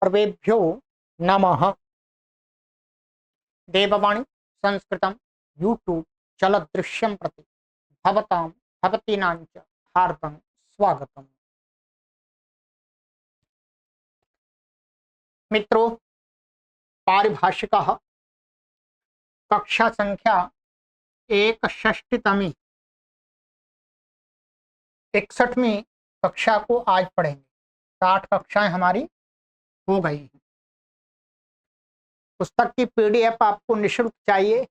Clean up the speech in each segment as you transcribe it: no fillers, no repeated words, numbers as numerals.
सर्वेभ्यो नमः। देववाणी संस्कृतं यूट्यूब चलदृश्यं प्रति भवतां भवतीनां च हार्दं स्वागतम्। मित्रों, पारिभाषिकः कक्षा संख्या 61तमी 61वीं कक्षा को आज पढ़ेंगे। 60 कक्षाएं हमारी हो गई हैं। पुस्तक की पीडीएफ आपको निःशुल्क चाहिए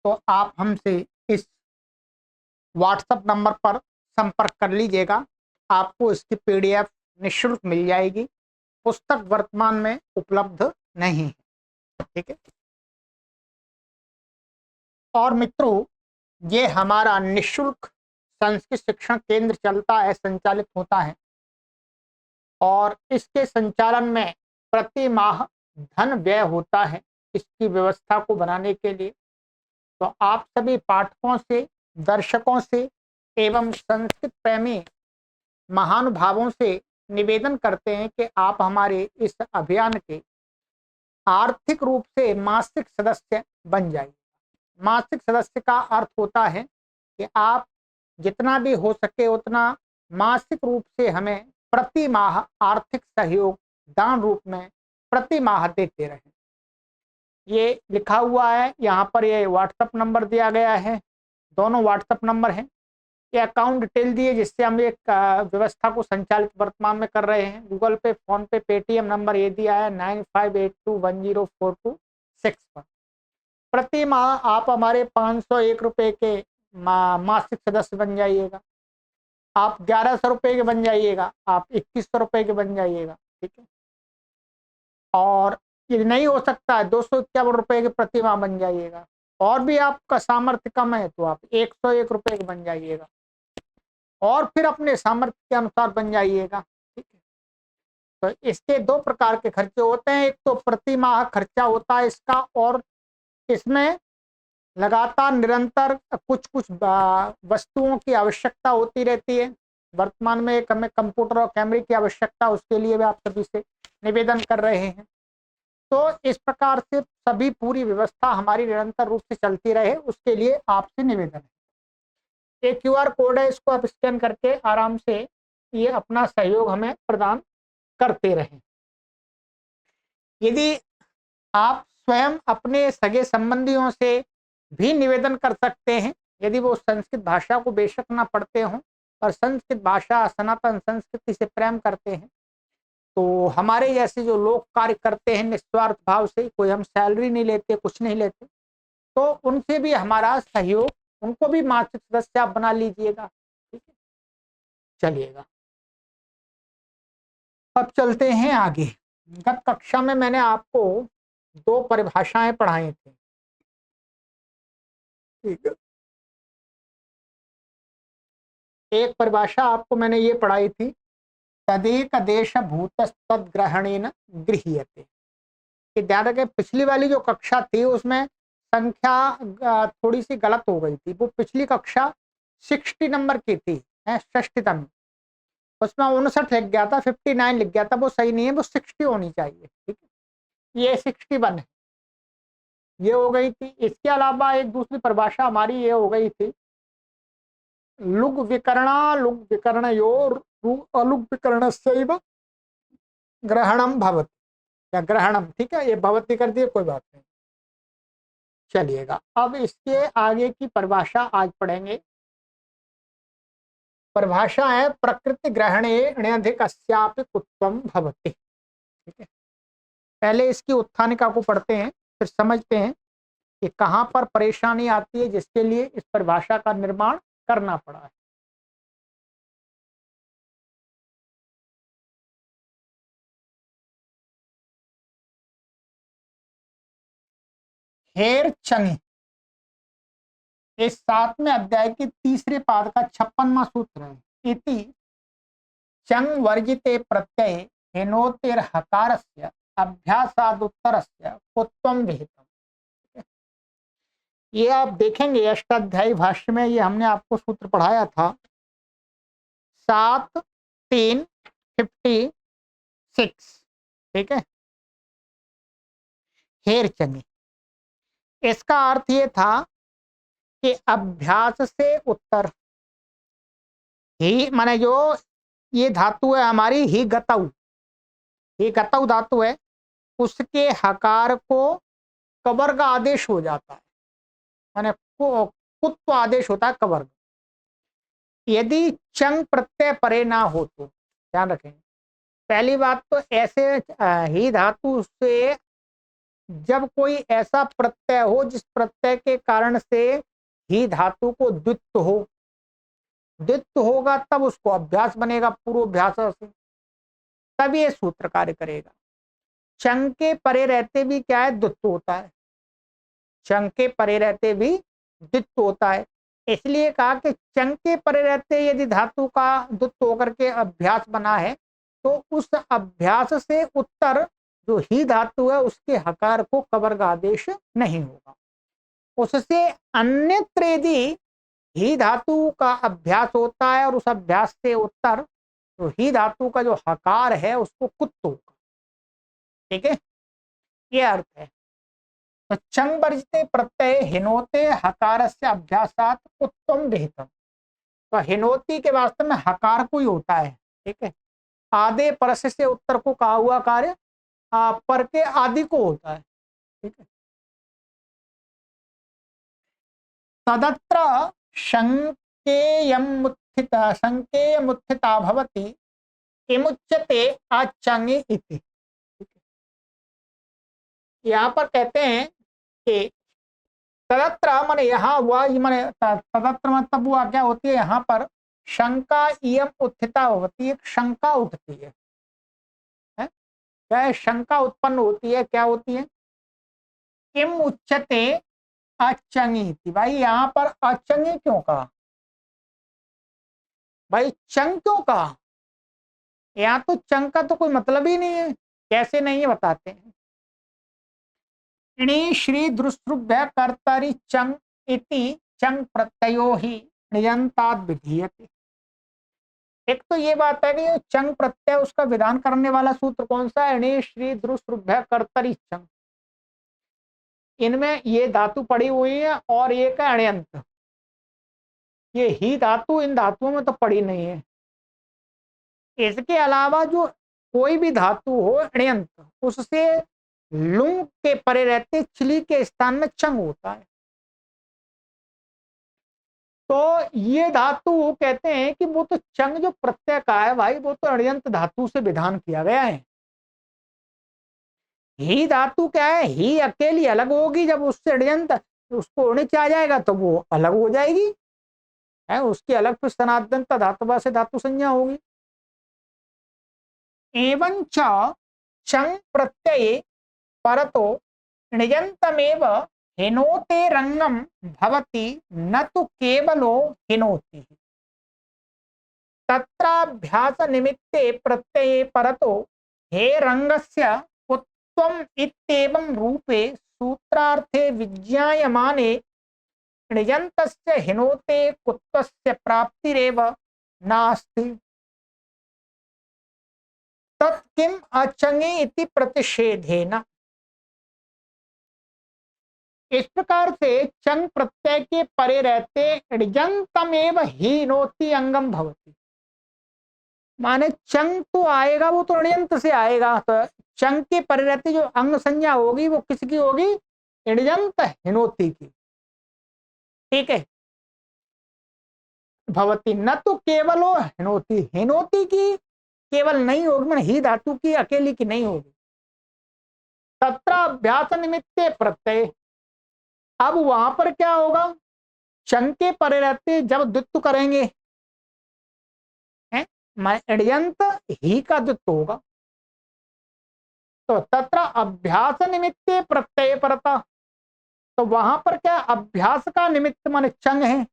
तो आप हमसे इस व्हाट्सएप नंबर पर संपर्क कर लीजिएगा। आपको इसकी पीडीएफ निःशुल्क मिल जाएगी। पुस्तक वर्तमान में उपलब्ध नहीं है, ठीक है। और मित्रों, ये हमारा निःशुल्क संस्कृत शिक्षण केंद्र चलता है, संचालित होता है, और इसके संचालन में प्रति माह धन व्यय होता है इसकी व्यवस्था को बनाने के लिए। तो आप सभी पाठकों से, दर्शकों से एवं संस्कृत प्रेमी महानुभावों से निवेदन करते हैं कि आप हमारे इस अभियान के आर्थिक रूप से मासिक सदस्य बन जाइए। मासिक सदस्य का अर्थ होता है कि आप जितना भी हो सके उतना मासिक रूप से हमें प्रति माह आर्थिक सहयोग दान रूप में प्रति माह देते रहें। ये लिखा हुआ है यहाँ पर, ये व्हाट्सएप नंबर दिया गया है, दोनों व्हाट्सएप नंबर हैं। ये अकाउंट डिटेल दिए जिससे हम एक व्यवस्था को संचालित वर्तमान में कर रहे हैं। गूगल पे, फोन पे, पेटीएम नंबर ये दिया है 9582104261 पर। प्रति माह आप हमारे 501 रुपए के मासिक सदस्य बन जाइएगा। आप 1100 रुपए के बन जाइएगा, आप 2100 रुपए के बन जाइएगा, ठीक है। और ये नहीं हो सकता है 251 रुपए के प्रति माह बन जाइएगा। और भी आपका सामर्थ्य कम है तो आप 101 रुपए के बन जाइएगा, और फिर अपने सामर्थ्य के अनुसार बन जाइएगा, ठीक है। तो इसके दो प्रकार के खर्चे होते हैं। एक तो प्रति माह खर्चा होता है इसका, और इसमें लगातार निरंतर कुछ कुछ वस्तुओं की आवश्यकता होती रहती है। वर्तमान में एक हमें कंप्यूटर और कैमरे की आवश्यकता, उसके लिए भी आप सभी से निवेदन कर रहे हैं। तो इस प्रकार से सभी पूरी व्यवस्था हमारी निरंतर रूप से चलती रहे, उसके लिए आपसे निवेदन है। एक क्यूआर कोड है, इसको आप स्कैन करके आराम से ये अपना सहयोग हमें प्रदान करते रहें। यदि आप स्वयं अपने सगे संबंधियों से भी निवेदन कर सकते हैं, यदि वो संस्कृत भाषा को बेशक ना पढ़ते हों और संस्कृत भाषा, सनातन संस्कृति से प्रेम करते हैं, तो हमारे जैसे जो लोग कार्य करते हैं निस्वार्थ भाव से, कोई हम सैलरी नहीं लेते, कुछ नहीं लेते, तो उनसे भी हमारा सहयोग, उनको भी मासिक सदस्य आप बना लीजिएगा, ठीक है। चलिएगा, अब चलते हैं आगे। गत कक्षा में मैंने आपको 2 परिभाषाएं पढ़ाई थी, ठीक है। एक परिभाषा आपको मैंने ये पढ़ाई थी, तदेक देश भूतस्तद्ग्रहणेन गृह्यते। कि ध्यान रखें, पिछली वाली जो कक्षा थी उसमें संख्या थोड़ी सी गलत हो गई थी। वो पिछली कक्षा 60 नंबर की थी, 60तम, उसमें 59 लिख गया था, 59 लिख गया था। वो सही नहीं है, वो 60 होनी चाहिए, ठीक है। ये 61 है, ये हो गई थी। इसके अलावा एक दूसरी परिभाषा हमारी ये हो गई थी, लुग विकरणयोर अलुग विकरणस्यैव ग्रहणम भवति, या ग्रहणम, ठीक है। ये भवति कर दिए, कोई बात नहीं। चलिएगा, अब इसके आगे की परिभाषा आज पढ़ेंगे। परिभाषा है प्रकृति ग्रहणेऽन्यधिकस्यापि कुत्वम भवति, ठीक है। पहले इसकी उत्थानिका को पढ़ते हैं, फिर समझते हैं कि कहां पर परेशानी आती है जिसके लिए इस परिभाषा का निर्माण करना पड़ा है। हेर चंग, इस 7वें अध्याय के तीसरे पाद का 56वां सूत्र है। इति चंग वर्जिते प्रत्यय हेनोतिर हकारस्य अभ्यासादुत्तरस्य कुत्वम विहितम। ये आप देखेंगे अष्टाध्यायी भाष्य में, ये हमने आपको सूत्र पढ़ाया था 7-3-56, ठीक है। हेर चंगे। इसका अर्थ ये था कि अभ्यास से उत्तर, ही माने जो ये धातु है हमारी ही गतऊ, ही गतऊ धातु है, उसके हकार को कवर्ग आदेश हो जाता है, माने कुत्व आदेश होता है कवर्ग। यदि चंग प्रत्यय परे ना हो तो ध्यान रखेंगे। पहली बात तो ऐसे ही धातु से जब कोई ऐसा प्रत्यय हो जिस प्रत्यय के कारण से ही धातु को द्वित्व हो, द्वित्व होगा तब उसको अभ्यास बनेगा पूर्वाभ्यास से, तब ये सूत्र कार्य करेगा। चंग के परे रहते भी क्या है, द्वित्व होता है, चंग के परे रहते भी द्वित्व होता है। इसलिए कहा कि चंग के परे रहते यदि धातु का द्वित्व होकर के अभ्यास बना है तो उस अभ्यास से उत्तर जो ही धातु है उसके हकार को कवर्ग आदेश नहीं होगा। उससे अन्यत्र यदि ही धातु का अभ्यास होता है और उस अभ्यास से उत्तर तो ही धातु का जो हकार है उसको कुत्व होगा। ठीक है, ये अर्थ है। तो चंग वर्जिते प्रत्यय हिनोते हकार से अभ्यासात उत्तम विहितम। तो हिनोती के वास्तव में हकार को ही होता है। ठीक है, आदे परस्य से उत्तर को कहा हुआ कार्य पर के आदि को होता है। ठीक है, तदत्र शंकेयमुत्थिता भवति इमुच्यते आचंगे इति। यहाँ पर कहते हैं कि तदत्र माने यहाँ हुआ, माने तदत्र मतलब हुआ क्या होती है, यहाँ पर शंका इयम उत्थिता होती है, शंका उठती है, क्या है, शंका उत्पन्न होती है, क्या होती है, किम उच्यते अचंगी। भाई यहाँ पर अचंगी क्यों कहा, भाई चंग क्यों कहा, यहाँ तो चंग का तो कोई मतलब ही नहीं है। कैसे नहीं है बताते हैं। इणी श्री दृष्टुभ्य कर्तरि चंग इति चंग प्रत्ययो ही नियंताद विधीयते। एक तो ये बात है कि चंग प्रत्यय उसका विधान करने वाला सूत्र कौन सा है, इणी श्री दृष्टुभ्य कर्तरि चंग। इनमें ये धातु पड़ी हुई है और ये का अण्यंत, ये ही धातु इन धातुओं में तो पड़ी नहीं है। इसके अलावा जो कोई भी धातु हो अण्यंत, उससे लुंग के परे रहते चिली के स्थान में चंग होता है। तो ये धातु कहते हैं कि वो तो चंग जो प्रत्यय का है भाई, वो तो अण्यंत धातु से विधान किया गया है। ही धातु क्या है, ही अकेली अलग होगी, जब उससे अण्यंत उसको नीचे आ जाएगा तो वो अलग हो जाएगी, है उसकी अलग फिर सनातनता धातुवा से धातु संज्ञा होगी। एवं चंग प्रत्यय परतो निजंतमेव हिनोते रंगम भवति न तो केवलो हिनोति। तत्राभ्यास निमित्ते प्रत्यये परतो हे रंगस्य उत्तम इत्येवं रूपे सूत्रार्थे विज्ञायमाने निजन्तस्य हिनोते कुत्वस्य प्राप्तिरेव नास्ति। तत्किम अचंगे इति प्रतिषेधेन। इस प्रकार से चंग प्रत्यय के परे रहते ऋजंतमेव हीनोति अंगम भवति। माने चंग तो आएगा, वो तो ऋजंत से आएगा, तो चंग के परे रहते जो अंग संज्ञा होगी वो किसकी होगी, ऋजंत हिनोति की। ठीक है, भवति न तो केवल हो हिनोति, हिनोति की केवल नहीं होगी, मैंने ही धातु की अकेली की नहीं होगी। तत्र अभ्यास निमित्ते प्रत्यय, अब वहां पर क्या होगा, चंग के परे रहते जब द्वित्व करेंगे, अड्यंत ही का द्वित्व होगा, तो तत्र अभ्यास निमित्ते प्रत्यय परता, तो वहां पर क्या अभ्यास का निमित्त माने चंग है,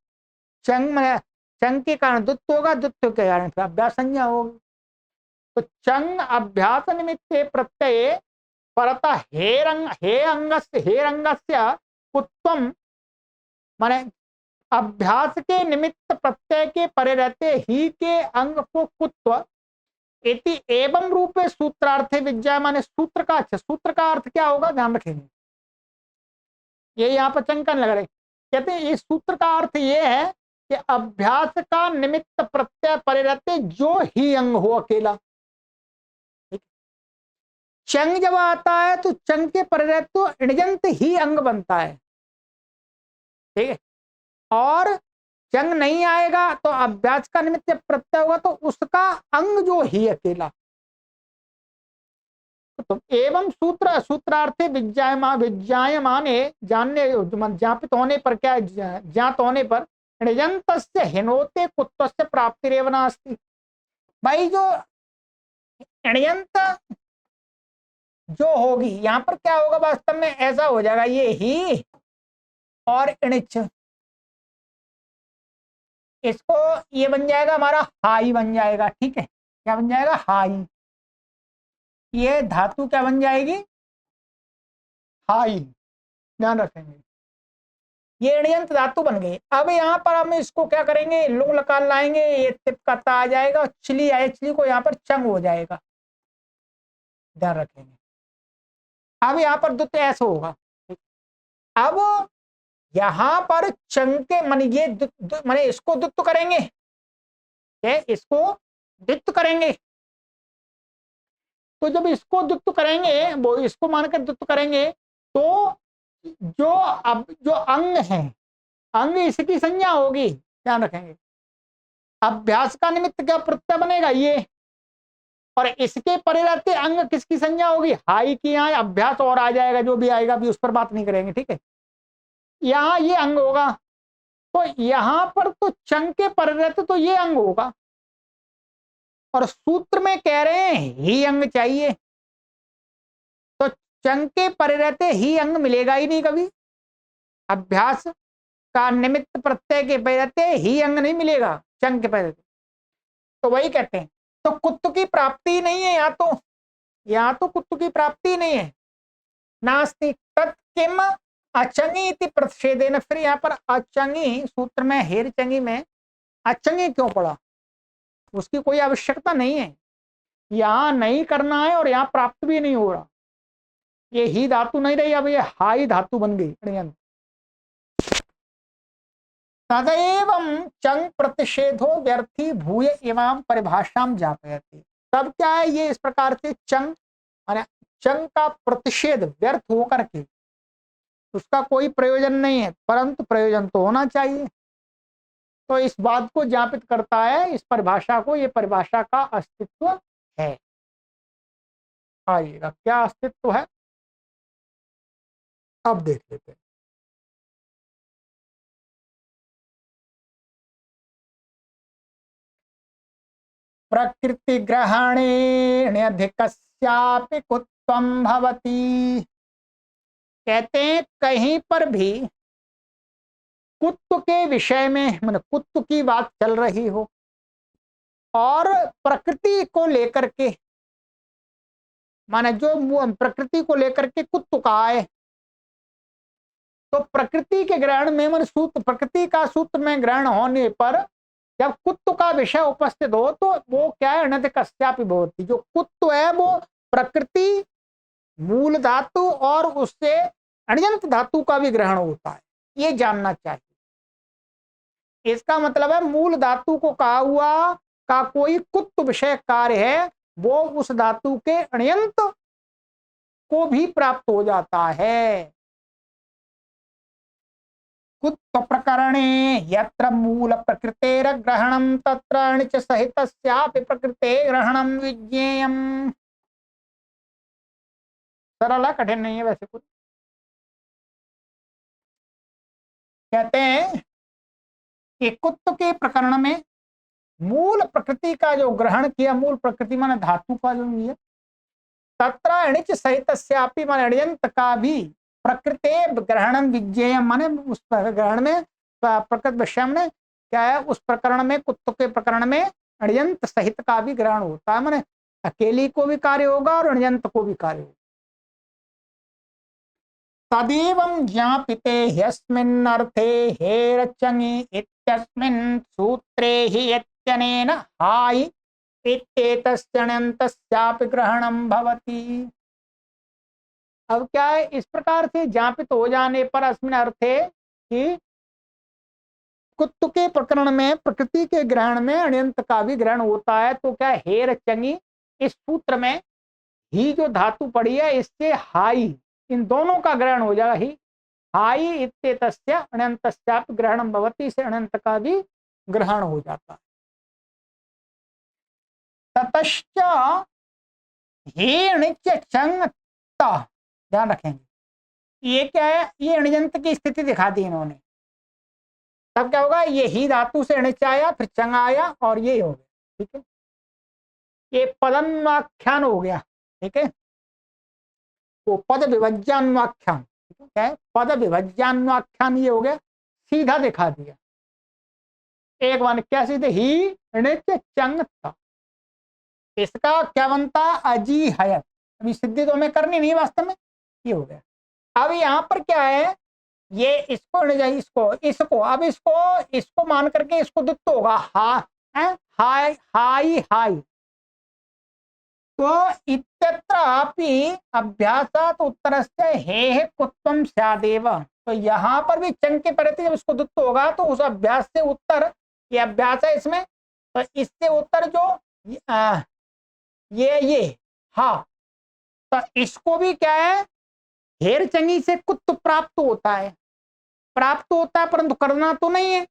चंग में चंग के कारण द्वित्व होगा, द्वित्व के कारण फिर अभ्यास संज्ञा होगी। तो चंग अभ्यास निमित्ते प्रत्यय परता हे अंगस्य कुत्वम, माने अभ्यास के निमित्त प्रत्यय के परे रहते ही के अंग को कुत्व इति एवं रूपे सूत्रार्थे विज्ञा, माने सूत्र का, अच्छा सूत्र का अर्थ क्या होगा ध्यान रखेंगे। ये यहाँ पर चंकन लग रहे। कहते हैं इस सूत्र का अर्थ ये है कि अभ्यास का निमित्त प्रत्यय परिरते जो ही अंग हो अकेला। चंग जब आता है तो चंग के परिरत तो णजंत ही अंग बनता है, ठीक है। और चंग नहीं आएगा तो अभ्यास का निमित्त जब प्रत्यय होगा तो उसका अंग जो ही अकेला। तो एवं सूत्र सूत्रार्थे विज्ञायमाने जानने ज्ञापित होने पर, क्या ज्ञात होने पर, णजन्तस्य हिनोते कुत्वस्य प्राप्तिरेव नास्ति। भाई जो णजंत जो होगी यहाँ पर क्या होगा, वास्तव में ऐसा हो जाएगा, ये ही और इणिच, इसको ये बन जाएगा हमारा हाई बन जाएगा, ठीक है। क्या बन जाएगा, हाई। ये धातु क्या बन जाएगी, हाई, ध्यान रखेंगे। ये ऋणयंत्र धातु बन गई। अब यहाँ पर हम इसको क्या करेंगे, लुंग लकार लाएंगे, ये तिप का ता आ जाएगा, चली आए चली को यहाँ पर चंग हो जाएगा, ध्यान रखेंगे। अब यहाँ पर दुत ऐसा होगा। अब यहाँ पर चंग के मन ये माने इसको दुत्त करेंगे, इसको द्वित्व करेंगे। तो जब इसको द्वित्व करेंगे, वो इसको मानकर द्वित्व करेंगे, तो जो अंग है, अंग इसकी संज्ञा होगी, ध्यान रखेंगे। अभ्यास का निमित्त क्या प्रत्यय बनेगा, ये, और इसके परिवर्ते अंग किसकी संज्ञा होगी, हाई की। यहाँ अभ्यास और आ जाएगा, जो भी आएगा भी उस पर बात नहीं करेंगे, ठीक है। यहाँ ये अंग होगा, तो यहां पर तो चंग के परिवर्ते तो ये अंग होगा, और सूत्र में कह रहे हैं ही अंग चाहिए, तो चंग के परिवर्ते ही अंग मिलेगा ही नहीं कभी। अभ्यास का निमित्त प्रत्यय के परिवर्ते ही अंग नहीं मिलेगा, चंग के परिवर्ते। तो वही कहते हैं, तो कुत्त की प्राप्ति नहीं है यहाँ तो कुत्त की प्राप्ति नहीं है। नास्ति तत्किम अचंगी इति प्रतिषेधेन। फिर यहाँ पर अचंगी सूत्र में, हेर चंगी में अचंगी क्यों पड़ा, उसकी कोई आवश्यकता नहीं है, यहाँ नहीं करना है और यहाँ प्राप्त भी नहीं हो रहा। ये ही धातु नहीं रही, अब ये हाई धातु बन गई। तदैवं चंग प्रतिषेधो व्यर्थी भूय एवं परिभाषाम जापयति। तब क्या है, ये इस प्रकार से चंग माने चंग का प्रतिषेध व्यर्थ होकर के उसका कोई प्रयोजन नहीं है, परंतु प्रयोजन तो होना चाहिए। तो इस बात को ज्ञापित करता है, इस परिभाषा को, ये परिभाषा का अस्तित्व है। आइएगा क्या अस्तित्व है, अब देख लेते हैं। प्रकृति ग्रहणेऽधिकस्यापि कुत्वं भवति। कहते हैं कहीं पर भी कुत्व के विषय में, मतलब कुत्व की बात चल रही हो और प्रकृति को लेकर के, माने जो प्रकृति को लेकर के कुत्व कहा है, तो प्रकृति के ग्रहण में, मन सूत्र प्रकृति का सूत्र में ग्रहण होने पर जब कुत्व का विषय उपस्थित हो तो वो क्या है, अनधिकस्यापि भवति। जो कुत्व है वो प्रकृति, मूल धातु और उससे अण्यंत धातु का भी ग्रहण होता है, ये जानना चाहिए। इसका मतलब है मूल धातु को कहा हुआ का कोई कुत्व विषय कार्य है, वो उस धातु के अण्यंत को भी प्राप्त हो जाता है। कुत्व प्रकरणे यत्र मूल प्रकृतेर ग्रहणं तत्र अणिच सहितस्यापि प्रकृते ग्रहणं विज्ञेयम्। सरल है, कठिन नहीं है वैसे कुछ। कहते हैं कि कुत्व के प्रकरण में मूल प्रकृति का जो ग्रहण किया, मूल प्रकृति माने धातु का जो लिया, तत्र अणिच सहितस्यापि माने अण्यंत का भी प्रकृते ग्रहणं विज्ञेयम्, माने उस ग्रहण में प्रकृत विषय में क्या है, उस प्रकरण में, कुत्व के प्रकरण में अण्यंत सहित का भी ग्रहण होता है, माने अकेली को भी कार्य होगा और अण्यंत को भी कार्य होगा। तदेवं ज्ञापिते ह्यस्मिन् अर्थे हेरचङि इत्यस्मिन् सूत्रे हि यत्यनेन हायि इत्येतस्य अण्यन्तस्यापि ग्रहणं भवति। अब क्या है, इस प्रकार से जापित हो जाने पर अस्मिन् अर्थे कि कुत्त के प्रकरण में प्रकृति के ग्रहण में अण्यंत का भी ग्रहण होता है। तो क्या हेर चंगी, इस सूत्र में ही जो धातु पड़ी है इससे हाई, इन दोनों का ग्रहण हो जाएगा। ही हाई इत्येतस्य अण्यन्तस्यापि ग्रहणं भवति, से अण्यंत का भी ग्रहण हो जाता है। ततश्च हेण च चंग ता, ध्यान रखेंगे ये क्या है, ये अण्यंत की स्थिति दिखा दी इन्होंने। तब क्या होगा, ये ही धातु से अणिच आया, फिर चंग आया और ये हो गया। ठीक है, ये पदन्वाख्यान हो गया। ठीक है, वो पद विभज्यान्वाख्यान, क्या है, पद विभज्यान्वाख्यान ये हो गया, सीधा दिखा दिया। एक वन क्या सीधे, ही अणिच चंग ता, इसका क्या बनता, अजी हयत। अभी सिद्धि तो हमें करनी नहीं वास्तव में, ये हो गया। अब यहाँ पर क्या है, ये इसको इसको इसको अब इसको मान करके इसको दुत्त होगा हा, हाय हाई हाई। तो इत्यत्र अपि अभ्यासात उत्तरस्य हे कुत्वम स्यादेव। तो यहाँ पर भी चंग के प्रति जब इसको दुत्त होगा तो उस अभ्यास से उत्तर, ये अभ्यास है इसमें, तो इससे उत्तर जो ये हा, तो इसको भी क्या है, हेर चंगी से कुत्त प्राप्त होता है, प्राप्त होता है परंतु करना तो नहीं है,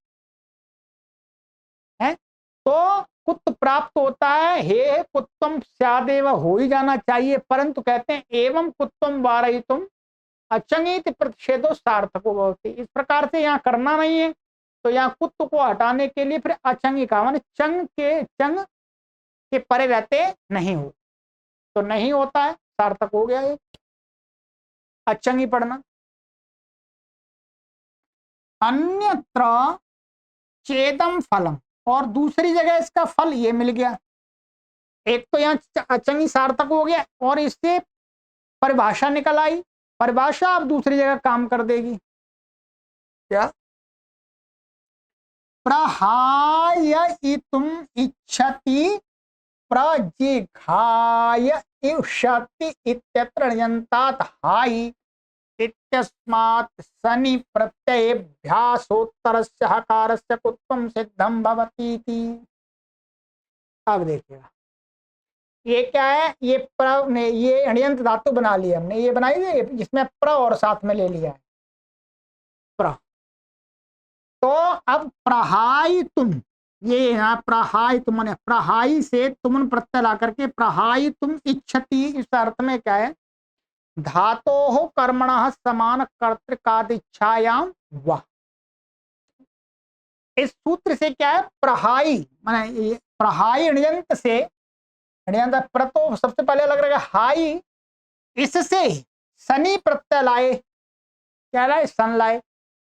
है? तो कुत्त प्राप्त होता है, हे कुत्तम स्यादेव हो ही जाना चाहिए, परंतु कहते हैं एवं कुत्तम वारयितुम अचंगित प्रतिषेधो सार्थको भवति। इस प्रकार से यहाँ करना नहीं है, तो यहाँ कुत्त को हटाने के लिए फिर अचंगी का माने चंग के परे रहते नहीं हो, तो नहीं होता है, सार्थक हो गया ये अचंगी पढ़ना। अन्यत्र चेदम फलम, और दूसरी जगह इसका फल ये मिल गया। एक तो यहाँ अचंगी सार्थक हो गया और इससे परिभाषा निकल आई, परिभाषा अब दूसरी जगह काम कर देगी। क्या, प्रहायितुम इच्छति प्रजिघाय इष्यति इत्यत्र अण्यन्तात् हाई इत्यस्मात् सनि प्रत्ययेभ्यासोत्तरस्य हकारस्य कुत्वं सिद्धं भवति इति। अब देखिएगा ये क्या है, ये प्र ने ये अण्यंत धातु बना लिया हमने, ये बनाई है जिसमें प्र और साथ में ले लिया है प्र। तो अब प्रहाई तुम, ये यहाँ प्रहाई तुम ने प्रहाई से तुमन प्रत्यय ला करके प्रहाई तुम इच्छति, इस अर्थ में क्या है, धातो कर्मण समान कर्तृकादिच्छायाम वह। इस सूत्र से क्या है, प्रहाई माने प्रहाई अण्यंत से, अण्यंत प्रतो सबसे पहले लग रहा है हाई, इससे सनी प्रत्यय लाए, क्या लाए, सन लाए।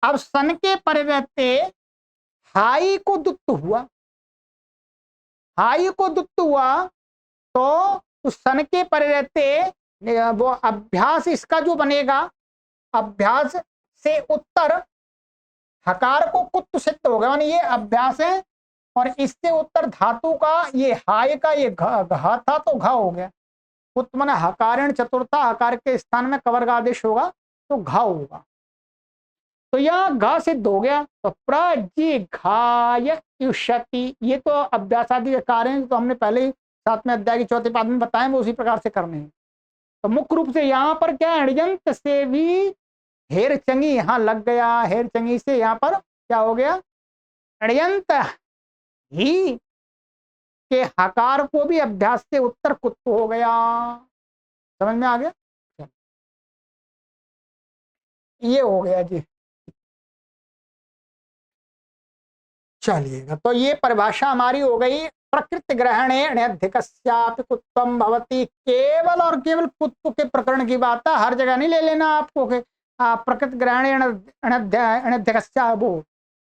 अब सन के परे रहते हाई को दुत्त हुआ, हाई को दुत्त हुआ, तो उस सन के परे रहते वो अभ्यास इसका जो बनेगा, अभ्यास से उत्तर हकार को कुत्त सिद्ध हो गया, ये अभ्यास है, और इससे उत्तर धातु का ये हाय का ये घ था तो घ हो गया, कुत्त माने हकारण चतुर्था, हकार के स्थान में कवर्ग आदेश होगा तो घ होगा, तो यह घ सिद्ध हो गया। तो प्रजिघाय युष्यति, ये तो अभ्यासादि के कार्य हैं, तो हमने पहले ही 7वें अध्याय के 4 पाद में बताए, वो उसी प्रकार से करने हैं। तो मुख्य रूप से यहाँ पर क्या अण्यंत से भी हेर चंगी यहाँ लग गया, हेर चंगी से यहाँ पर क्या हो गया, अण्यंत ही के हकार को भी अभ्यास से उत्तर कुत्त हो गया। समझ में आ गया, ये हो गया जी। चलिएगा, तो ये परिभाषा हमारी हो गई, प्रकृति ग्रहणे अण्यधिकस्यापि कुत्वम भवति, केवल और केवल कुत्व के प्रकरण की बात है, हर जगह नहीं ले लेना आपको कि प्रकृति ग्रहणे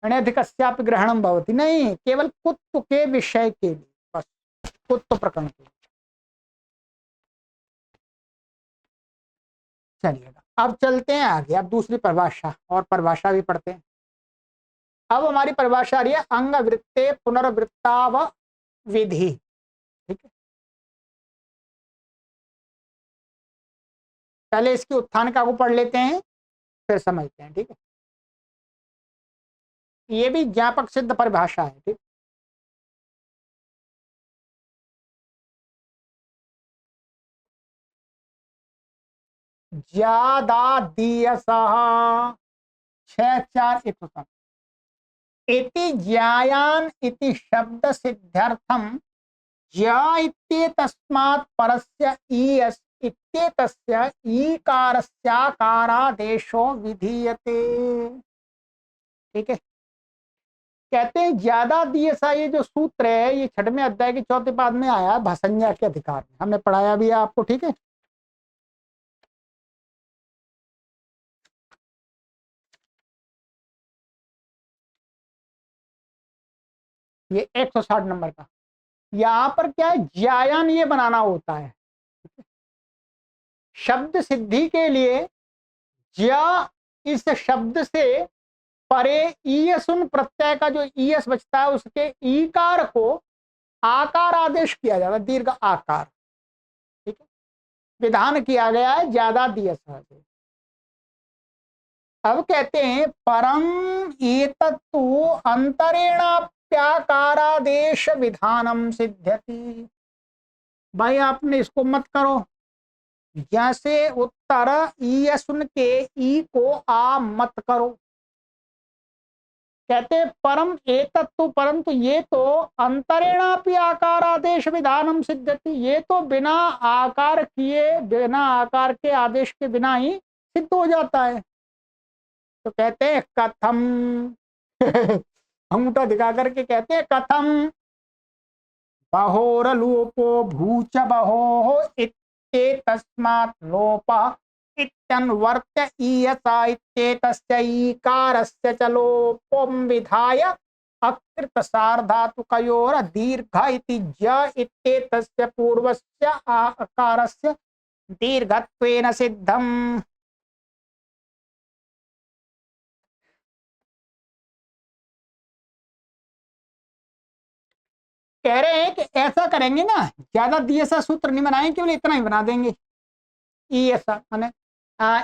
अण्यधिकस्यापि ग्रहणम भवति, नहीं, केवल कुत्व के विषय के लिए, बस कुत्व प्रकरण के लिए। चलिएगा, अब चलते हैं आगे, अब दूसरी परिभाषा, और परिभाषा भी पढ़ते हैं। अब हमारी परिभाषा आ रही है अंग वृत्ते पुनर्वृत्ताव विधि। ठीक है, पहले इसकी उत्थान का को पढ़ लेते हैं, फिर समझते हैं। ठीक है, ये भी ज्ञापक सिद्ध परिभाषा है। ठीक, ज्यादा दियसः 6-4 इति ज्यायान इति शब्द सिद्ध्यर्थम ज्या इत्येतस्मात् परस्य ईयस् इत्येतस्य ईकारस्याकारादेशो विधीयते। ठीक है, कहते हैं ज्यादा दियसा, ये जो सूत्र है ये 6वें अध्याय के 4थे पाद में आया, भाषंज्ञा के अधिकार में, हमने पढ़ाया भी है आपको। ठीक है, ये 160 नंबर का। यहाँ पर क्या है, ज्यायान ये बनाना होता है शब्द सिद्धि के लिए। ज्या इस शब्द से परे ईयसुन प्रत्यय का जो ईयस बचता है उसके ईकार को आकार आदेश किया जाता है, दीर्घ आकार। ठीक है, विधान किया गया है ज्यादा दियस। अब कहते हैं परम एतत्तु अंतरेणाप्याकारादेश विधानम सिद्ध्यति। भाई आपने इसको मत करो, जैसे उत्तर ई सुन के ई को आ मत करो। कहते परम एतत्तु, परंतु ये तो अंतरेणापि आकारादेश विधानम सिद्ध्यति, ये तो बिना आकार किए, बिना आकार के आदेश के बिना ही सिद्ध हो जाता है। तो कहते हैं कथम अंगूठा दिखा करके कहते हैं कथम बहोरलोपो भूच बहो इत्येतस्मात् लोपः इत्यन्वर्त्य ईयसा इत्येतस्य ईकारस्य च लोपं विधाय अकृत सार्धातुकयोर दीर्घ इति ज इत्येतस्य पूर्वस्य आकारस्य दीर्घत्वेन सिद्धम्। कह रहे हैं कि ऐसा करेंगे ना, ज्यादा दियसा सूत्र नहीं बनाएंगे, केवल इतना ही बना देंगे, ई ऐसा माने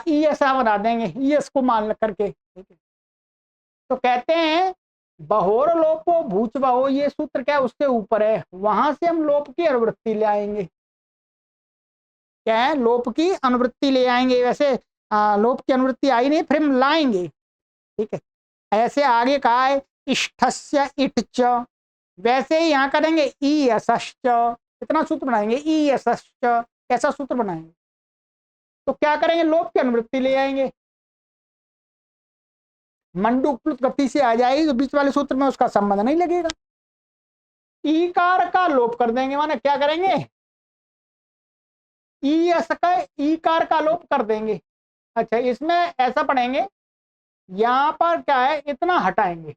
ई ऐसा बना देंगे, ई एस को मान करके। ठीक है, तो कहते हैं बहोर लोपो भूच बहो, ये सूत्र क्या है उसके ऊपर है, वहां से हम लोप की अनुवृत्ति ले आएंगे। क्या है, लोप की अनुवृत्ति ले आएंगे। वैसे लोप की अनुवृत्ति आई नहीं, फिर हम लाएंगे। ठीक है, ऐसे आगे कहा है इष्ठस्य इट च, वैसे ही यहाँ करेंगे ई असश्च, इतना सूत्र बनाएंगे ई असश्च, ऐसा सूत्र बनाएंगे। तो क्या करेंगे, लोप की अनुवृत्ति ले आएंगे, मंडूक प्लुत गति से आ जाएगी, तो बीच वाले सूत्र में उसका संबंध नहीं लगेगा। ईकार का लोप कर देंगे, माने क्या करेंगे, ईकार का लोप कर देंगे। अच्छा, इसमें ऐसा पढ़ेंगे, यहां पर क्या है, इतना हटाएंगे,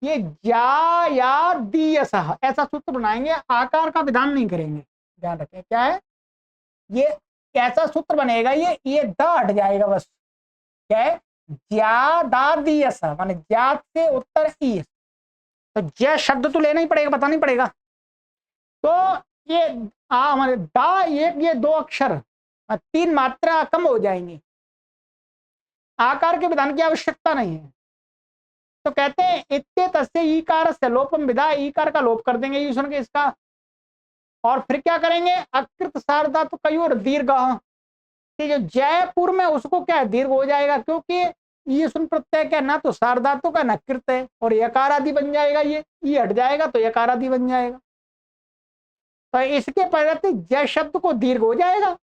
ये जा या दियस ऐसा सूत्र बनाएंगे, आकार का विधान नहीं करेंगे। ध्यान रखें, क्या है ये, कैसा सूत्र बनेगा, ये द हट जाएगा बस। क्या है, ज्यादा दियस माने ज्याद से उत्तर ई, तो जय शब्द तो लेना ही पड़ेगा, बताना ही पड़ेगा। तो ये हमारे दा एक, ये 2 अक्षर 3 मात्रा कम हो जाएंगी, आकार के विधान की आवश्यकता नहीं है। तो कहते हैं इत्ते तस्य ईकार से लोपम विधा, ईकार का लोप कर देंगे, ये सुन के इसका, और फिर क्या करेंगे, अकृत सार्धातु कयोर दीर्घ, जो जयपुर में उसको क्या है, दीर्घ हो जाएगा, क्योंकि ये सुन प्रत्यय क्या ना तो सार्धातु का न कृत है, और यकार आदि बन जाएगा, ये हट जाएगा तो यकार आदि बन जाएगा। तो इसके परिवर्ते जय शब्द को दीर्घ हो जाएगा,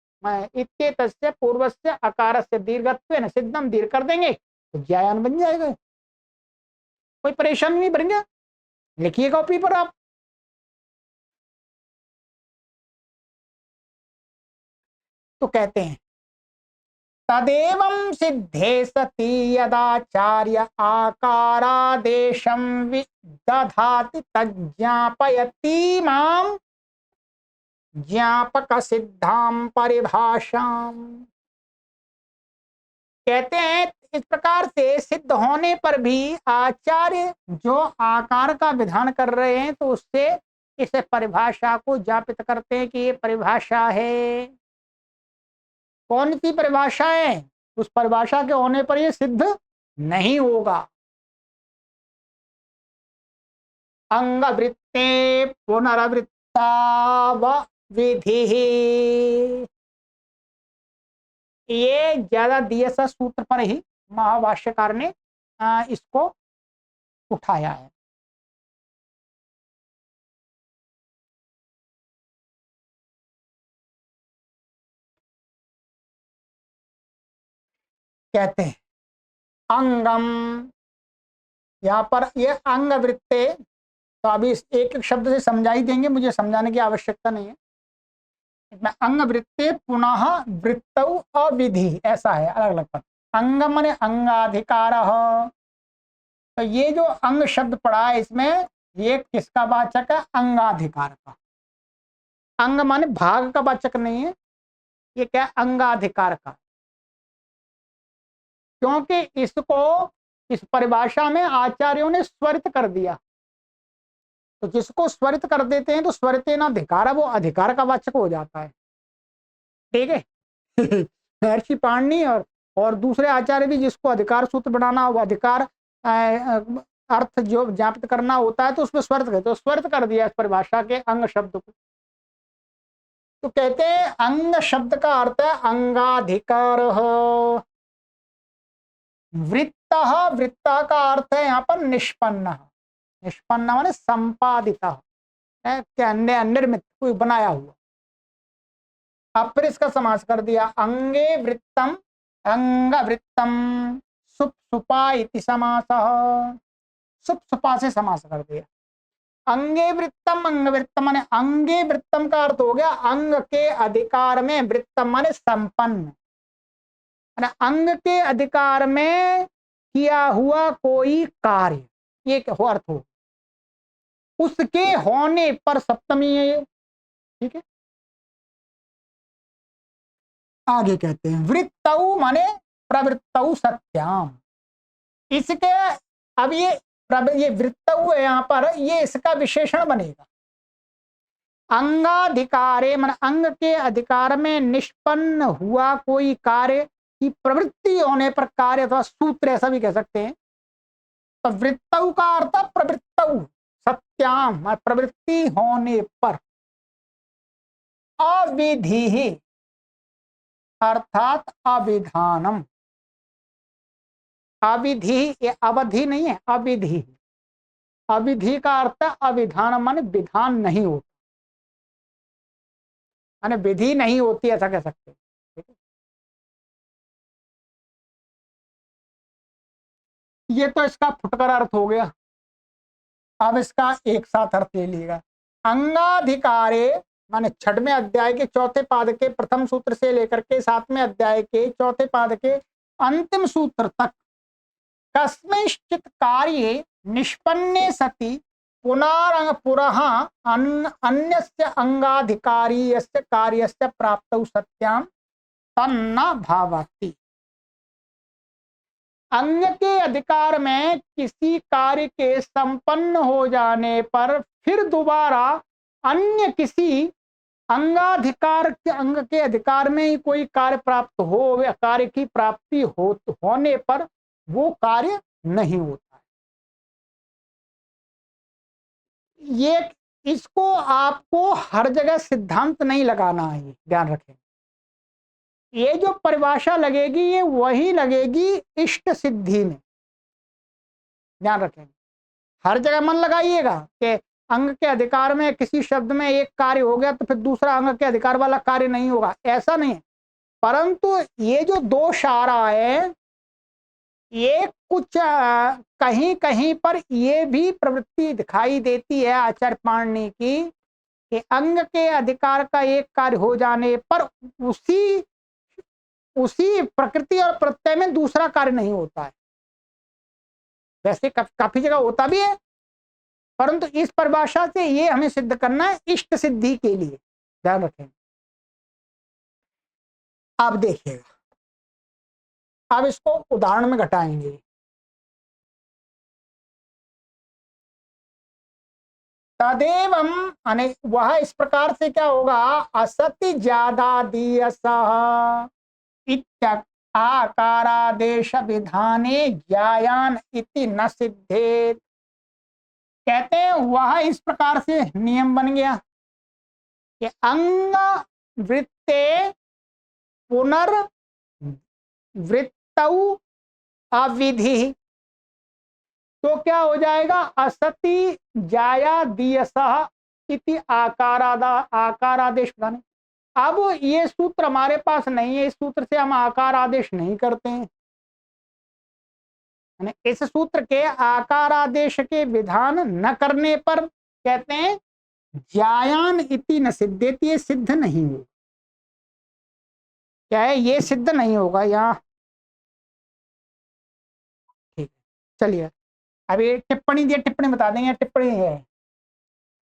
इत्ते तस्य पूर्वस्य अकारस्य दीर्घत्वेन सिद्धम, दीर्घ कर देंगे तो जयान बन जाएगा। कोई परेशानी नहीं बन गया, लिखिए कॉपी पर आप। तो कहते हैं तदेवं सिद्धे सति यदाचार्य आकारादेशं विदधाति तज्ज्ञापयति मां ज्ञापक सिद्धां परिभाषाम। कहते हैं इस प्रकार से सिद्ध होने पर भी आचार्य जो आकार का विधान कर रहे हैं, तो उससे इस परिभाषा को ज्ञापित करते हैं कि ये परिभाषा है। कौन सी परिभाषा है, उस परिभाषा के होने पर यह सिद्ध नहीं होगा। अंग वृत्ते पुनरावृत्ता विधि, ये ज्यादा दिए सूत्र पर ही महाभाष्यकार ने इसको उठाया है। कहते हैं अंगम, यहाँ पर ये अंग वृत्ते, तो अभी एक एक शब्द से समझा ही देंगे, मुझे समझाने की आवश्यकता नहीं है। इसमें अंग वृत्ते पुनः वृत्तौ अविधि, ऐसा है अलग अलग पद। अंग माने अंगाधिकार, तो ये जो अंग शब्द पड़ा है इसमें ये किसका वाचक है, अंगाधिकार का। अंग माने भाग का वाचक नहीं है, ये क्या अंगाधिकार का, क्योंकि इसको इस परिभाषा में आचार्यों ने स्वरित कर दिया। तो जिसको स्वरित कर देते हैं तो स्वरितेन अधिकार, वो अधिकार का वाचक हो जाता है। ठीक है। महर्षि पाणिनि और दूसरे आचार्य भी जिसको अधिकार सूत्र बनाना हो, अधिकार अर्थ जो ज्ञापित करना होता है तो उसमें स्वरित कहते, तो स्वरित कर दिया इस परिभाषा के अंग शब्द को। तो कहते हैं अंग शब्द का अर्थ है अंगाधिकार। वृत्त, वृत्त का अर्थ है यहाँ पर निष्पन्न। निष्पन्न माने संपादित, निर्मित, कोई बनाया हुआ। अब फिर इसका समास कर दिया, अंगे वृत्तम अंग वृत्तम सुप सुपा इति समासः, सुप सुपा से समास कर दिया। अंगे वृत्तम अंग वृत्तम माने अंगे वृत्तम का अर्थ हो गया अंग के अधिकार में, वृत्तम माने संपन्न, अंग के अधिकार में किया हुआ कोई कार्य, ये हो अर्थ हो, उसके होने पर सप्तमी है ये। ठीक है, आगे कहते हैं वृत्तौ माने प्रवृत्तौ सत्याम। इसके अब ये वृत्तौ है यहाँ पर, ये इसका विशेषण बनेगा। अंगाधिकारे मन अंग के अधिकार में निष्पन्न हुआ कोई कार्य की प्रवृत्ति होने पर, कार्य अथवा सूत्र ऐसा भी कह सकते हैं। तो वृत्तौ का अर्थ प्रवृत्तौ सत्याम, प्रवृत्ति होने पर। अविधि अर्थात अविधानम, अविधि, ये अवधि नहीं है, अविधि। अविधि का अर्थ अविधान माने विधान नहीं होता, माने विधि नहीं होती, ऐसा कह सकते हैं। ठीक है, ये तो इसका फुटकर अर्थ हो गया। अब इसका एक साथ अर्थ ले लिएगा। अंगाधिकारे माने 6वें अध्याय के चौथे पाद के प्रथम सूत्र से लेकर के 7वें अध्याय के चौथे पाद के अंतिम सूत्र तक कस्मिंश्चित् कार्ये निष्पन्ने सति पुनः अन्यस्य अंगाधिकारीयस्य कार्यस्य प्राप्तौ सत्याम तन्न भावाति। अंग के अधिकार में किसी कार्य के संपन्न हो जाने पर फिर दोबारा अन्य किसी अंगाधिकार के, अंग के अधिकार में ही कोई कार्य प्राप्त हो, कार्य की प्राप्ति होने पर वो कार्य नहीं होता है। ये इसको आपको हर जगह सिद्धांत नहीं लगाना है, ध्यान रखें। ये जो परिभाषा लगेगी ये वही लगेगी इष्ट सिद्धि में, ध्यान रखें। हर जगह मन लगाइएगा कि अंग के अधिकार में किसी शब्द में एक कार्य हो गया तो फिर दूसरा अंग के अधिकार वाला कार्य नहीं होगा, ऐसा नहीं है। परंतु ये जो दोष आ रहा है, ये कुछ कहीं कहीं पर ये भी प्रवृत्ति दिखाई देती है आचार्य पाणिनि की कि अंग के अधिकार का एक कार्य हो जाने पर उसी प्रकृति और प्रत्यय में दूसरा कार्य नहीं होता है। वैसे काफी जगह होता भी है, परंतु इस परिभाषा से ये हमें सिद्ध करना है इष्ट सिद्धि के लिए, ध्यान रखें। आप देखिएगा, अब इसको उदाहरण में घटाएंगे। तदेवम अने वह इस प्रकार से क्या होगा, असति ज्यादा दियसः, इत्य आकारादेश विधाने ज्यायान इति न सिद्धेत। कहते हैं वह इस प्रकार से नियम बन गया कि अंग वृत्ते पुनर्वृत्तौ अविधि, तो क्या हो जाएगा, असति जाया दीयसः इति आकारादेश बने। अब ये सूत्र हमारे पास नहीं है, इस सूत्र से हम आकार आदेश नहीं करते हैं। इस सूत्र के आकार आदेश के विधान न करने पर कहते हैं ज्यायान इति न सिद्धेति, ये सिद्ध नहीं होगा। क्या है, ये सिद्ध नहीं होगा यहाँ। ठीक है, चलिए अब ये टिप्पणी दिए, टिप्पणी बता देंगे। टिप्पणी है,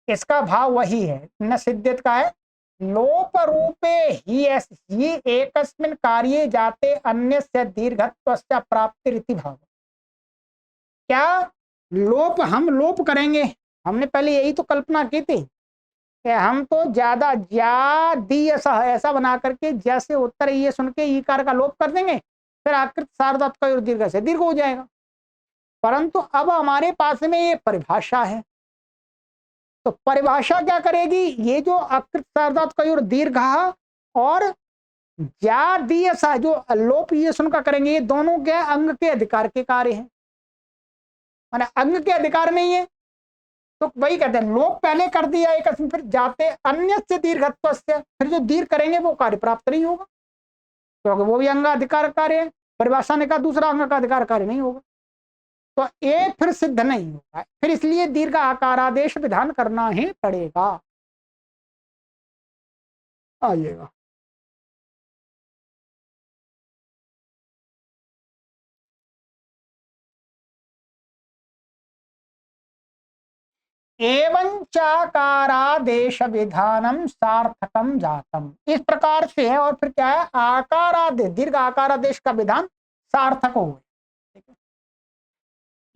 इसका भाव वही है, न सिद्धित का है, लोप रूपे ही एकस्मिन् कार्ये जाते अन्यस्य दीर्घत्वस्य प्राप्ति रीति भाव। क्या लोप, हम लोप करेंगे, हमने पहले यही तो कल्पना की थी कि हम तो ज्यादा ऐसा बना करके जैसे उत्तर ये सुन के ईकार का लोप कर देंगे, फिर आकृत सार्वधातुक का दीर्घ से दीर्घ हो जाएगा। परंतु अब हमारे पास में ये परिभाषा है, तो परिभाषा क्या करेगी, ये जो अकृत सार्वधातुक का दीर्घ और ज्यादीयसा जो लोप ये सुन का करेंगे, ये दोनों के अंग के अधिकार के कार्य हैं, माने अंग के अधिकार में ही है। तो वही कहते हैं लोप पहले कर दिया एक, फिर जाते अन्य से दीर्घत्व से, फिर जो दीर्घ करेंगे वो कार्य प्राप्त नहीं होगा, क्योंकि वो भी अंग अधिकार कार्य है। परिभाषा ने कहा दूसरा अंग का अधिकार कार्य नहीं होगा, तो एक फिर सिद्ध नहीं होगा, फिर इसलिए दीर्घ आकारादेश विधान करना ही पड़ेगा। आइएगा, एवं चाकारादेश विधानम सार्थकम जातम, इस प्रकार से है। और फिर क्या है, आकारादेश, दीर्घ आकारादेश का विधान सार्थक हो गया,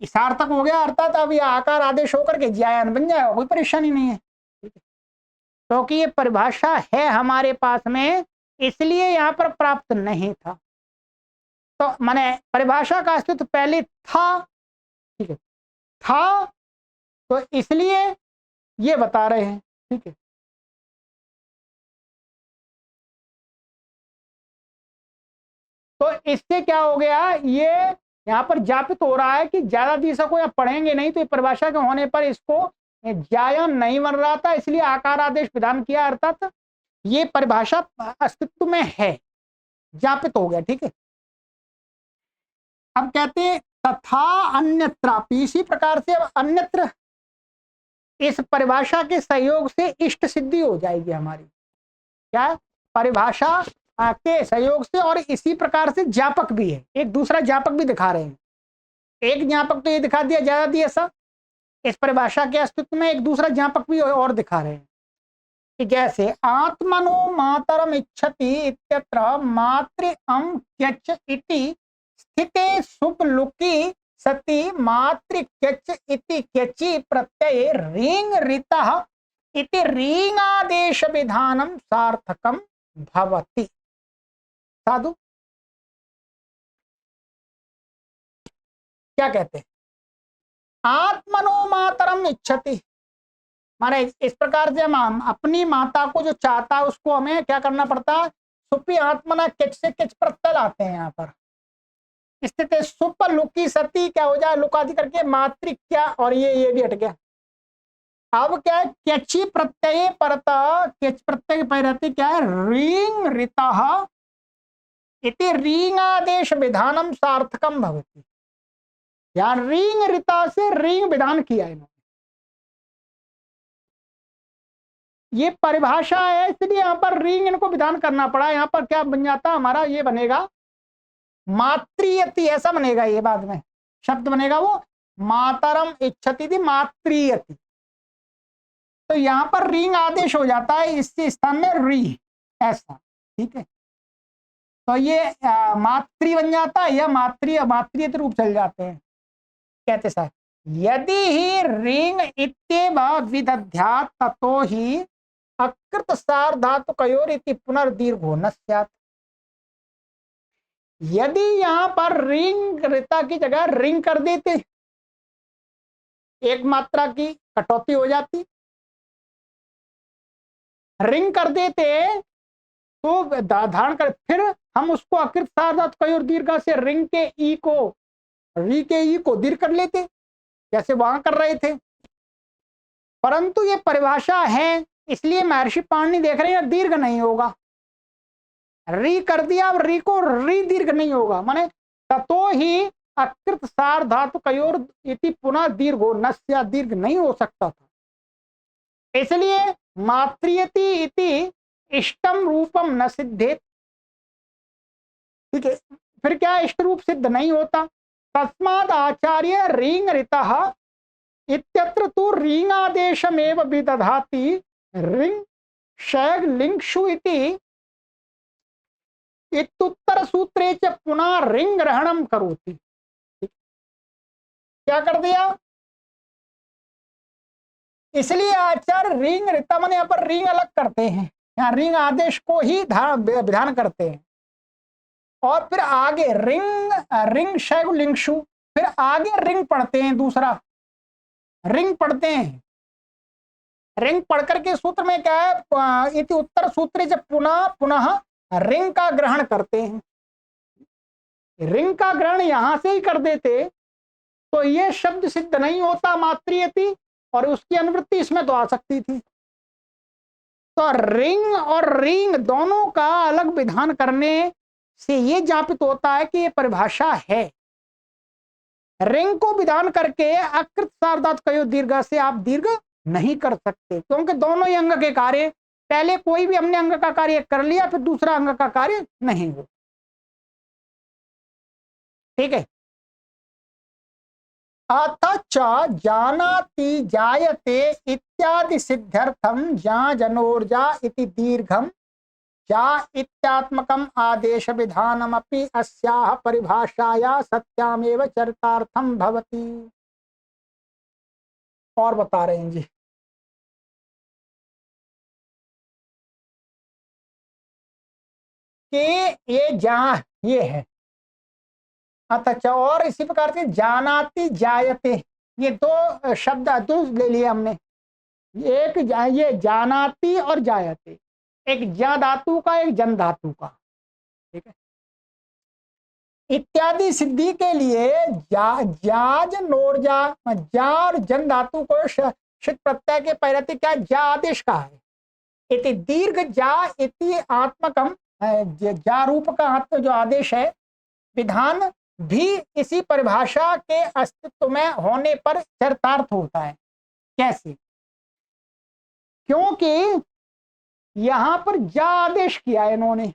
सार्थक हो गया, अर्थात अब ये आकार आदेश होकर के ज्यायान बन जाएगा, कोई परेशानी नहीं है। क्योंकि तो ये परिभाषा है हमारे पास में, इसलिए यहाँ पर प्राप्त नहीं था। तो माने परिभाषा का अस्तित्व पहले था, ठीक है, था, तो इसलिए ये बता रहे हैं, ठीक है। तो इससे क्या हो गया, ये यहाँ पर जापित हो रहा है कि ज्यादा दिशा को या पढ़ेंगे नहीं, तो परिभाषा के होने पर इसको ज्यायान नहीं बन रहा था, इसलिए आकार आदेश विधान किया, अर्थात ये परिभाषा अस्तित्व में है, जापित हो गया, ठीक है। अब कहते हैं तथा अन्यत्रापि, इसी प्रकार से अब अन्यत्र इस परिभाषा के सहयोग से इष्ट सिद्धि हो जाएगी हमारी। क्या, परिभाषा के सहयोग से, और इसी प्रकार से ज्ञापक भी है, एक दूसरा ज्ञापक भी दिखा रहे हैं। एक ज्ञापक तो ये दिखा दिया ज्यादा दिया ऐसा, इस परिभाषा के अस्तित्व में एक दूसरा ज्ञापक भी और दिखा रहे हैं कि जैसे आत्मनो मातरम इच्छति इत्यत्र मातृ अम क्यच इति स्थिते शुभ लुकी सति मातृ क्यच इति क्यचि प्रत्यय रींग ऋतः इति रींगादेश विधानम सार्थकम भवति। साधु क्या कहते हैं, आत्मनो मातरम इच्छति, माने इस प्रकार से हम अपनी माता को जो चाहता है उसको हमें क्या करना पड़ता है, सुपी आत्मना किच से किच प्रत्यय लाते हैं यहाँ पर। स्थिति सुप लुकी सती क्या हो जाए, लुकादि करके मातृ क्या, और ये भी हट गया। अब क्या है, क्यची प्रत्यय परता, किच प्रत्यय पर रहती क्या है, रींग ऋतः इति रींगादेश विधानम सार्थकम भवति। यार रींग ऋता से रींग विधान किया इन्होंने, ये परिभाषा है, इसलिए यहाँ पर रींग इनको विधान करना पड़ा। यहाँ पर क्या बन जाता हमारा, ये बनेगा मातृयति, ऐसा बनेगा, ये बाद में शब्द बनेगा वो मातरम इच्छति थी मातृयति, तो यहाँ पर रींग आदेश हो जाता है, इसके स्थान में री, ऐसा, ठीक है। तो ये मातृ बन जाता है, या मातृयत रूप चल जाते हैं। कहते सर यदि ही रींग इत्येव विदध्यात् ततो ही अकृत सार्वधातुकयोर इति पुनर्दीर्घो न स्यात्। यदि यहां पर रिंग रिता की जगह रिंग कर देते, एक मात्रा की कटौती हो जाती। रिंग कर देते तो धारण कर, फिर हम उसको अकृत सार्वधातु कई और दीर्घ से रिंग के ई को, री के ई को दीर्घ कर लेते, जैसे वहां कर रहे थे। परंतु ये परिभाषा है, इसलिए महर्षि पाणिनि देख रहे हैं दीर्घ नहीं होगा। री कर दिया, अब री को री दीर्घ नहीं होगा, माने ततो ही अकृत सार्वधातु कयोर इति पुनः दीर्घो, नस्य दीर्घ नहीं हो सकता था। इसलिए मात्रियति इति इष्टम रूपम न सिद्धेत। ठीक है, फिर क्या इष्ट रूप सिद्ध नहीं होता। तस्माद आचार्य रींग ऋतः इत्यत्र तु रींगादेशमेव विदधाति रिंग शैग लिंगशु इति इत्युत्तर सूत्रे च पुनः रिंग ग्रहणम करोति। क्या कर दिया, इसलिए आचार्य रिंग ऋता माने यहाँ पर रिंग अलग करते हैं, यहाँ रिंग आदेश को ही विधान करते हैं। और फिर आगे रिंग रिंग शैग लिंगशु, फिर आगे रिंग पढ़ते हैं, दूसरा रिंग पढ़ते हैं। रिंग पढ़ करके सूत्र में क्या है, इति उत्तर सूत्र जब पुनः पुनः रिंग का ग्रहण करते हैं। रिंग का ग्रहण यहां से ही कर देते तो ये शब्द सिद्ध नहीं होता मात्रियति, और उसकी अनुवृत्ति इसमें तो आ सकती थी। तो रिंग और रिंग दोनों का अलग विधान करने से ये ज्ञापित होता है कि ये परिभाषा है। रिंग को विधान करके अकृत सार्वधातु कयो दीर्घ से आप दीर्घ नहीं कर सकते, क्योंकि दोनों ही अंग के कार्य, पहले कोई भी हमने अंग का कार्य कर लिया, फिर दूसरा अंग का कार्य नहीं हो। ठीक है। अथ च जानाति जायते इत्यादि सिद्ध्यर्थम जा जनोर्जा इति दीर्घम जा इत्यात्मकम आदेश विधानमपि अस्याह परिभाषाया सत्यामेव चरितार्थम भवति। और बता रहे हैं जी, कि ये है अच्छा, और इसी प्रकार से जानाति जायते, ये दो शब्द दो ले लिए हमने, एक ये जानाति और जायते, एक जा धातु का, एक जन धातु का। ठीक है। इत्यादि सिद्धि के लिए जाज नोर्जा, जा और जन धातु को शित प्रत्यय के पहले क्या जा आदेश का है। इति दीर्घ जा इति आत्मकम, जा रूप का आत्म जो आदेश है, विधान भी इसी परिभाषा के अस्तित्व में होने पर चरितार्थ होता है। कैसे? क्योंकि यहां पर जा आदेश किया है इन्होंने,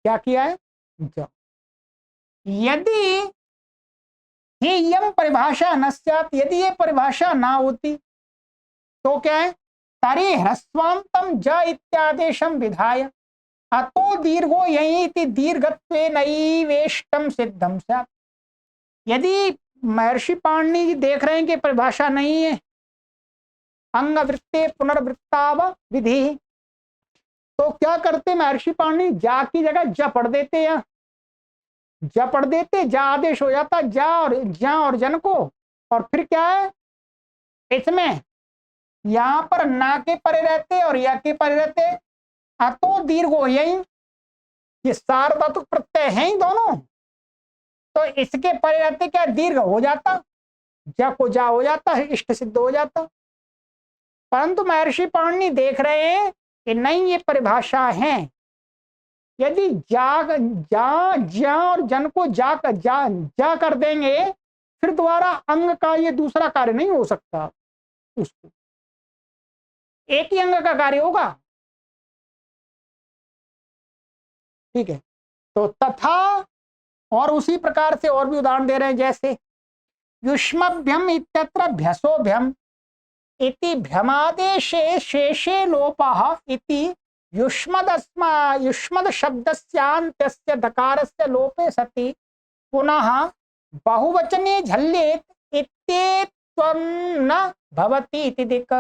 क्या किया है, जा। यदि ही यम परिभाषा न स्यात्, यदि ये परिभाषा ना होती तो क्या है, तरी ह्रस्वांतम ज इत्यादेशम विधाय अतो दीर्घो यही दीर्घत्वे नैवेष्टम सिद्धम स्यात्। यदि महर्षि पाणिनि जी देख रहे हैं कि परिभाषा नहीं है, अंग वृत्ते पुनर्वृत्ताव विधि, तो क्या करते महर्षि पाणिनि, जा की जगह ज पढ़ देते हैं, जा पढ़ देते, जा आदेश हो जाता जा और जन को, और फिर क्या है इसमें यहां पर ना के परे रहते और या के परे रहते, अतो दीर्घो यही, ये सार्वधातुक प्रत्यय हैं ही दोनों, तो इसके परे रहते क्या दीर्घ हो जाता, जा को जा हो जाता है, इष्ट सिद्ध हो जाता। परंतु महर्षि पाणिनि देख रहे हैं कि नहीं, ये परिभाषा है। यदि जा और जन को जा कर देंगे, फिर द्वारा अंग का ये दूसरा कार्य नहीं हो सकता, उसको एक ही अंग का कार्य होगा। ठीक है। तो तथा, और उसी प्रकार से और भी उदाहरण दे रहे हैं, जैसे युष्मभ्यम इत्यत्र भ्यसोभ्यम इति भ्रमादेशे शेषे लोपः इति युष्मद शब्दस्यान्त्यस्य दकारस्य लोपे सति पुनः बहुवचने झल्लेत इत्येत्वं न भवति इति दिक्।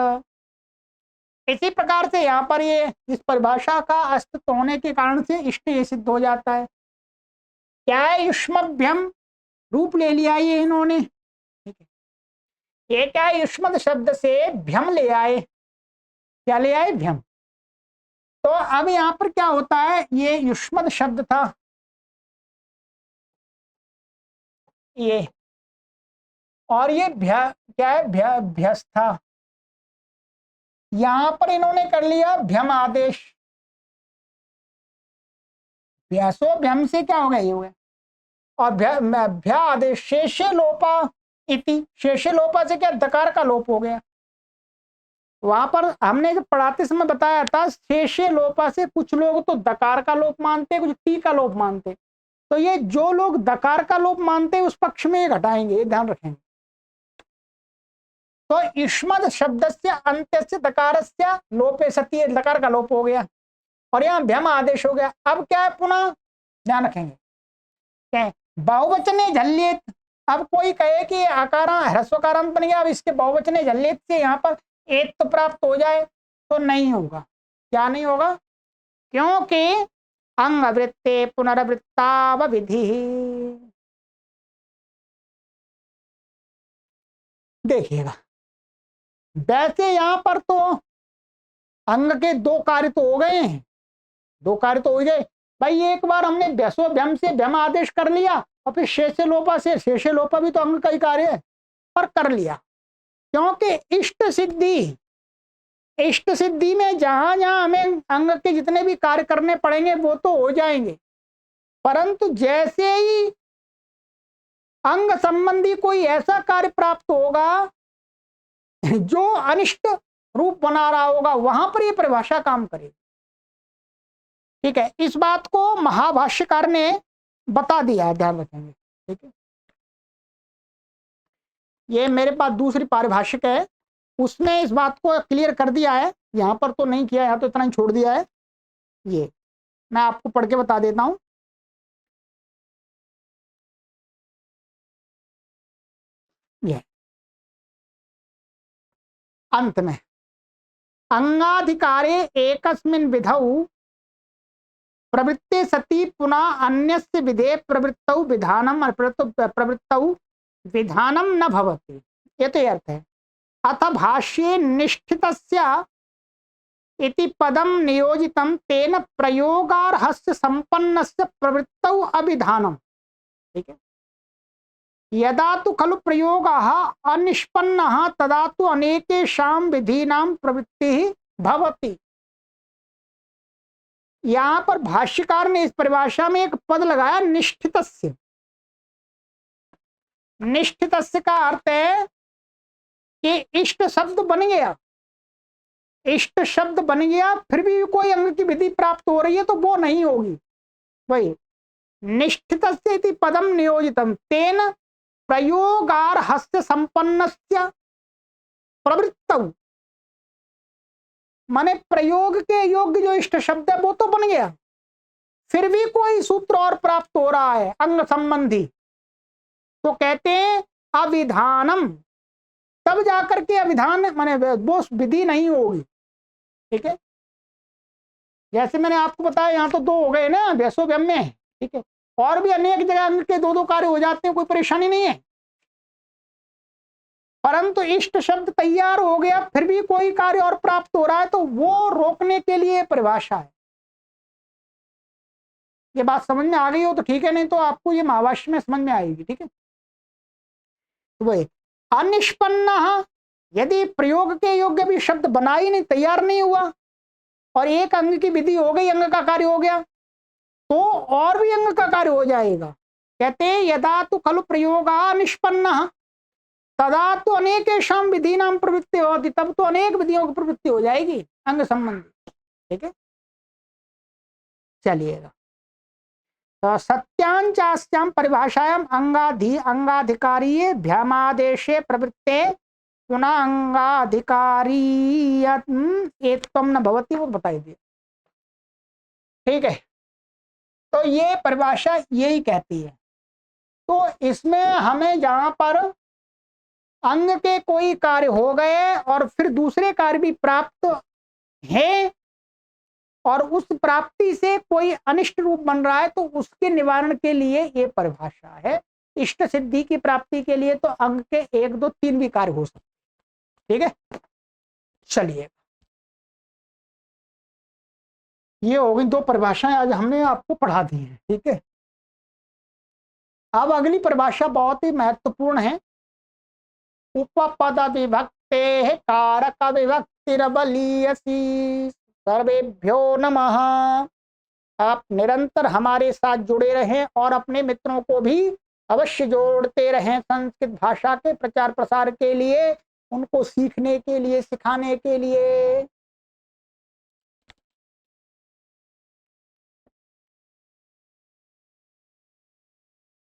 इसी प्रकार से यहाँ पर ये इस परिभाषा का अस्तित्व होने के कारण से इष्ट ये सिद्ध हो जाता है। क्या है, युष्मभ्यम रूप ले लिया ये इन्होंने, ठीक है। ये क्या है, युष्मद शब्द से भ्यम ले आए, क्या ले आए, भ्यम। तो अब यहां पर क्या होता है, ये युष्मद शब्द था ये, और ये क्या है, भ्यस था। यहां पर इन्होंने कर लिया भ्यम आदेश, भ्यासो भ्यम से क्या हो गया, ये हो गया। और भ्या आदेश शेषे लोपा इति, शेषे लोपा से क्या, दकार का लोप हो गया। वहां पर हमने जब पढ़ाते समय बताया था, शेषे लोपा से कुछ लोग तो दकार का लोप मानते, कुछ टी का लोप मानते। तो ये जो लोग दकार का लोप मानते हैं उस पक्ष में ये घटाएंगे, ये ध्यान रखेंगे। तो युष्मद शब्द से अंत्य से दकार से लोपे सती, दकार का लोप हो गया, और यहाँ भ्यम आदेश हो गया। अब क्या है, पुनः ध्यान रखेंगे, क्या है, बहुवचने झल्लित। अब कोई कहे कि आकारा ह्रस्वकारांत बन गया, अब इसके बहुवचने झल्लित से यहाँ पर एक तो प्राप्त हो जाए, तो नहीं होगा। क्या नहीं होगा, क्योंकि अंग वृत्ते पुनरावृत्ताव विधि। देखिएगा, वैसे यहां पर तो अंग के दो कार्य तो हो गए हैं, दो कार्य तो हो गए भाई। एक बार हमने व्यसो भ्यम से भ्यम आदेश कर लिया, और फिर शेषे लोपा से, शेषे लोपा भी तो अंग का ही कार्य है, पर कर लिया। क्योंकि इष्ट सिद्धि, इष्ट सिद्धि में जहां जहां हमें अंग के जितने भी कार्य करने पड़ेंगे वो तो हो जाएंगे, परंतु जैसे ही अंग संबंधी कोई ऐसा कार्य प्राप्त होगा जो अनिष्ट रूप बना रहा होगा, वहां पर यह परिभाषा काम करेगी। ठीक है, इस बात को महाभाष्यकार ने बता दिया है, ध्यान रखेंगे। ठीक है, ये मेरे पास दूसरी पारिभाषिक है, उसने इस बात को क्लियर कर दिया है, यहां पर तो नहीं किया, यहां तो इतना ही छोड़ दिया है। ये मैं आपको पढ़ के बता देता हूं। ये अंत में अंगाधिकारे एकस्मिन् विधौ प्रवृत्ते सती पुनः अन्यस्य विधे प्रवृत्तौ विधानम प्रवृत्तौ विधानम न भवति। ये तो अर्थ है। अथ भाष्ये निष्ठितस्य इति पदम नियोजितं तेन प्रयोगार्हस्य संपन्नस्य प्रवृत्तौ अभिधानम। ठीक है, यदा तु खलु प्रयोगः अनिष्पन्नः तदा तु अनेकेषां विधीनां प्रवृत्तिः भवति। यहां पर भाष्यकार ने इस परिभाषा में एक पद लगाया, निष्ठितस्य। निष्ठितस्य का अर्थ है कि इष्ट शब्द बन गया, इष्ट शब्द बन गया, फिर भी कोई अंग की विधि प्राप्त हो रही है तो वो नहीं होगी। वही निष्ठितस्य इति पदम नियोजितम तेन प्रयोगार्हस्य संपन्नस्य प्रवृत्तौ, माने प्रयोग के योग्य जो इष्ट शब्द है वो तो बन गया, फिर भी कोई सूत्र और प्राप्त हो रहा है अंग संबंधी, तो कहते हैं अविधानम। तब जाकर के अविधान माने वो विधि नहीं होगी। ठीक है, जैसे मैंने आपको बताया यहां तो दो हो गए ना वैसो व्यम में। ठीक है, और भी अनेक जगह अंग के दो दो कार्य हो जाते हैं, कोई परेशानी नहीं है, परंतु इष्ट शब्द तैयार हो गया फिर भी कोई कार्य और प्राप्त हो रहा है, तो वो रोकने के लिए परिभाषा है। ये बात समझ में आ गई हो तो ठीक है, नहीं तो आपको ये महाभाष्य में समझ में आएगी। ठीक है, तो वही अनिष्पन्न, यदि प्रयोग के योग्य भी शब्द बना ही नहीं, तैयार नहीं हुआ, और एक अंग की विधि हो गई, अंग का कार्य हो गया, तो और भी अंग का कार्य हो जाएगा। कहते हैं यदा तो खलु प्रयोगा निष्पन्न तदा तो अनेकेषां विधीनां प्रवृत्ति होती, तब तो अनेक विधियों की प्रवृत्ति हो जाएगी अंग संबंधी। ठीक है, चलिएगा, तो सत्यांचास्यां परिभाषायां अंगाधिकारी भ्यामादेशे प्रवृत्ते पुनः अंगाधिकारी एकत्वं न भवति, वो बताई दिया। ठीक है, तो ये परिभाषा यही कहती है। तो इसमें हमें जहां पर अंग के कोई कार्य हो गए और फिर दूसरे कार्य भी प्राप्त है, और उस प्राप्ति से कोई अनिष्ट रूप बन रहा है तो उसके निवारण के लिए ये परिभाषा है। इष्ट सिद्धि की प्राप्ति के लिए तो अंग के 1 2 3 भी कार्य हो सकते। ठीक है, चलिए ये हो गई 2 परिभाषाएं आज हमने आपको पढ़ा दी हैं। ठीक है, अब अगली परिभाषा बहुत ही महत्वपूर्ण है। उपपद विभक्ते कारक विभक्तिरबलीयसी सर्वेभ्यो नमः। आप निरंतर हमारे साथ जुड़े रहें और अपने मित्रों को भी अवश्य जोड़ते रहें संस्कृत भाषा के प्रचार प्रसार के लिए, उनको सीखने के लिए, सिखाने के लिए।